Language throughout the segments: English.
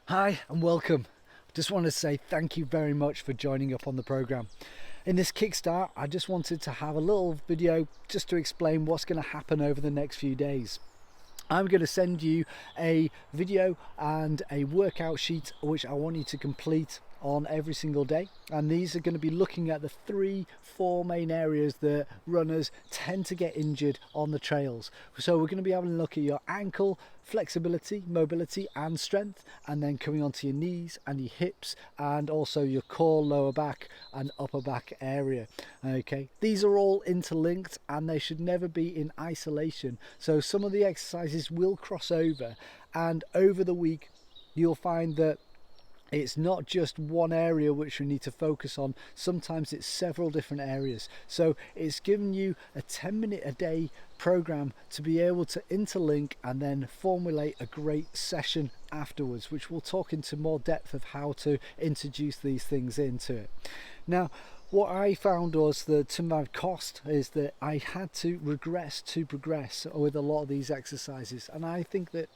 Hi and welcome. Just want to say thank you very much for joining up on the program. In this Kickstart, I just wanted to have a little video just to explain what's going to happen over the next few days. I'm going to send you a video and a workout sheet which I want you to complete on every single day, and these are going to be looking at the 3-4 main areas that runners tend to get injured on the trails. So we're going to be having a look at your ankle flexibility, mobility and strength, and then coming on to your knees and your hips and also your core, lower back and upper back area. Okay, these are all interlinked and they should never be in isolation, so some of the exercises will cross over, and over the week you'll find that it's not just one area which we need to focus on. Sometimes it's several different areas. So it's given you a 10-minute a day program to be able to interlink and then formulate a great session afterwards, which we'll talk into more depth of how to introduce these things into it. Now, what I found was that to my cost is that I had to regress to progress with a lot of these exercises, and I think that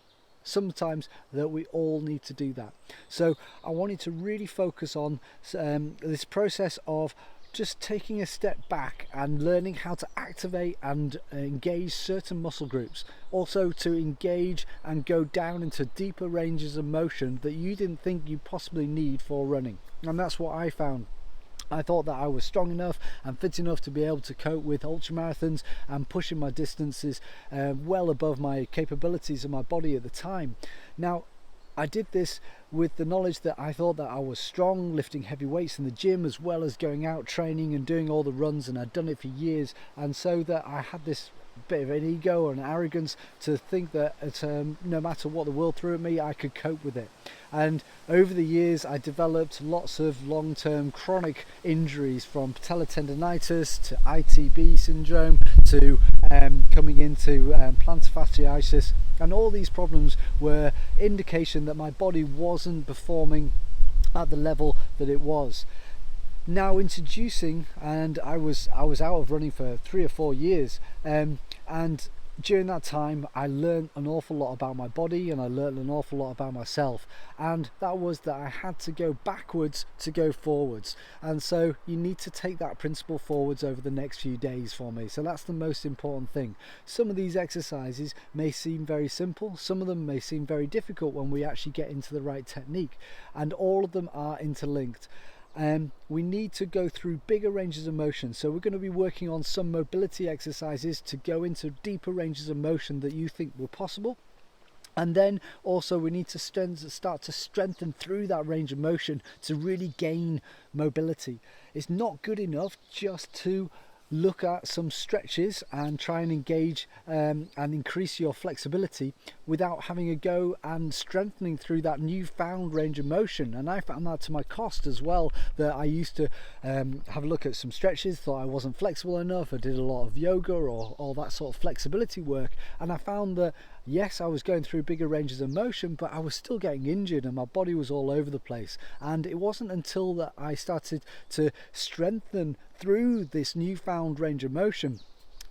sometimes that we all need to do that. So I wanted to really focus on this process of just taking a step back and learning how to activate and engage certain muscle groups, also to engage and go down into deeper ranges of motion that you didn't think you possibly need for running. And that's what I found. I thought that I was strong enough and fit enough to be able to cope with ultramarathons and pushing my distances well above my capabilities of my body at the time. Now, I did this with the knowledge that I thought that I was strong, lifting heavy weights in the gym as well as going out training and doing all the runs, and I'd done it for years, and so that I had this bit of an ego or an arrogance to think that no matter what the world threw at me, I could cope with it. And over the years I developed lots of long-term chronic injuries, from patellar tendonitis to ITB syndrome to coming into plantar fasciitis, and all these problems were indication that my body wasn't performing at the level that it was. Now introducing, and I was out of running for 3 or 4 years, and during that time I learned an awful lot about my body and I learned an awful lot about myself, and that was that I had to go backwards to go forwards. And so you need to take that principle forwards over the next few days for me. So that's the most important thing. Some of these exercises may seem very simple, some of them may seem very difficult when we actually get into the right technique, and all of them are interlinked. We need to go through bigger ranges of motion, so we're going to be working on some mobility exercises to go into deeper ranges of motion that you think were possible, and then also we need to start to strengthen through that range of motion to really gain mobility. It's not good enough just to look at some stretches and try and engage and increase your flexibility without having a go and strengthening through that newfound range of motion. And I found that to my cost as well, that I used to have a look at some stretches, thought I wasn't flexible enough. I did a lot of yoga or all that sort of flexibility work, and I found that yes, I was going through bigger ranges of motion, but I was still getting injured and my body was all over the place. And it wasn't until that I started to strengthen through this newfound range of motion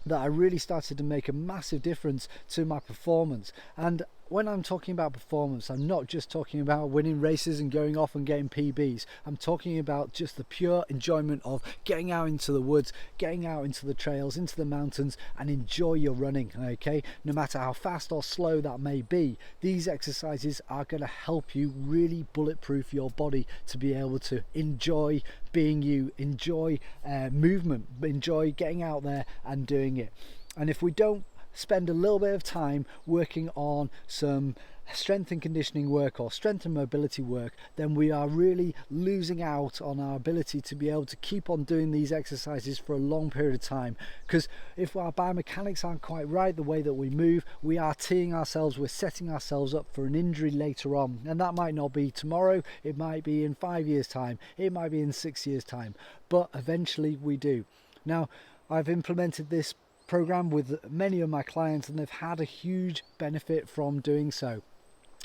that I really started to make a massive difference to my performance. And when I'm talking about performance, I'm not just talking about winning races and going off and getting PBs. I'm talking about just the pure enjoyment of getting out into the woods, getting out into the trails, into the mountains, and enjoy your running, okay? No matter how fast or slow that may be, these exercises are going to help you really bulletproof your body to be able to enjoy being you, enjoy movement, enjoy getting out there and doing it. And if we don't spend a little bit of time working on some strength and conditioning work or strength and mobility work, then we are really losing out on our ability to be able to keep on doing these exercises for a long period of time. Because if our biomechanics aren't quite right, the way that we move, we are teeing ourselves, we're setting ourselves up for an injury later on. And that might not be tomorrow, it might be in 5 years time, it might be in 6 years time, but eventually we do. Now, I've implemented this program with many of my clients and they've had a huge benefit from doing so.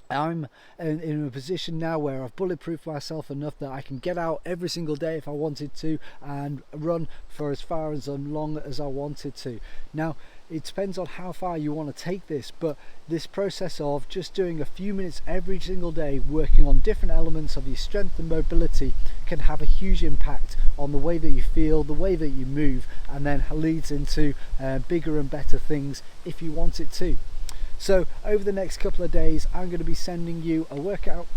I'm in a position now where I've bulletproofed myself enough that I can get out every single day if I wanted to and run for as far as long as I wanted to. Now, it depends on how far you want to take this, but this process of just doing a few minutes every single day working on different elements of your strength and mobility can have a huge impact on the way that you feel, the way that you move, and then leads into bigger and better things if you want it to. So over the next couple of days I'm going to be sending you a workout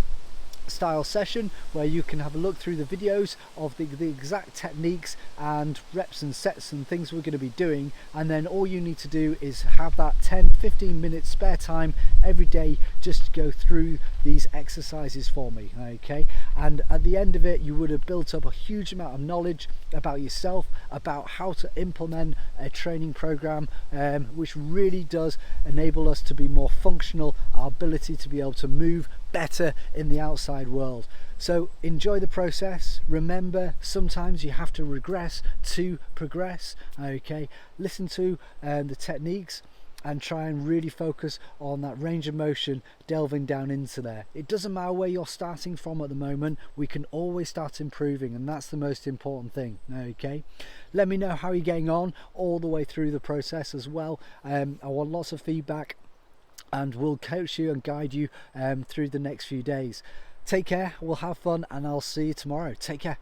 style session where you can have a look through the videos of the exact techniques and reps and sets and things we're going to be doing, and then all you need to do is have that 10-15 minutes spare time every day just to go through these exercises for me, okay? And at the end of it you would have built up a huge amount of knowledge about yourself, about how to implement a training program, which really does enable us to be more functional, our ability to be able to move better in the outside world. So enjoy the process. Remember, sometimes you have to regress to progress, okay? Listen to the techniques and try and really focus on that range of motion, delving down into there. It doesn't matter where you're starting from at the moment, we can always start improving, and that's the most important thing, okay? Let me know how you're getting on all the way through the process as well. I want lots of feedback, and we'll coach you and guide you through the next few days. Take care, we'll have fun, and I'll see you tomorrow. Take care.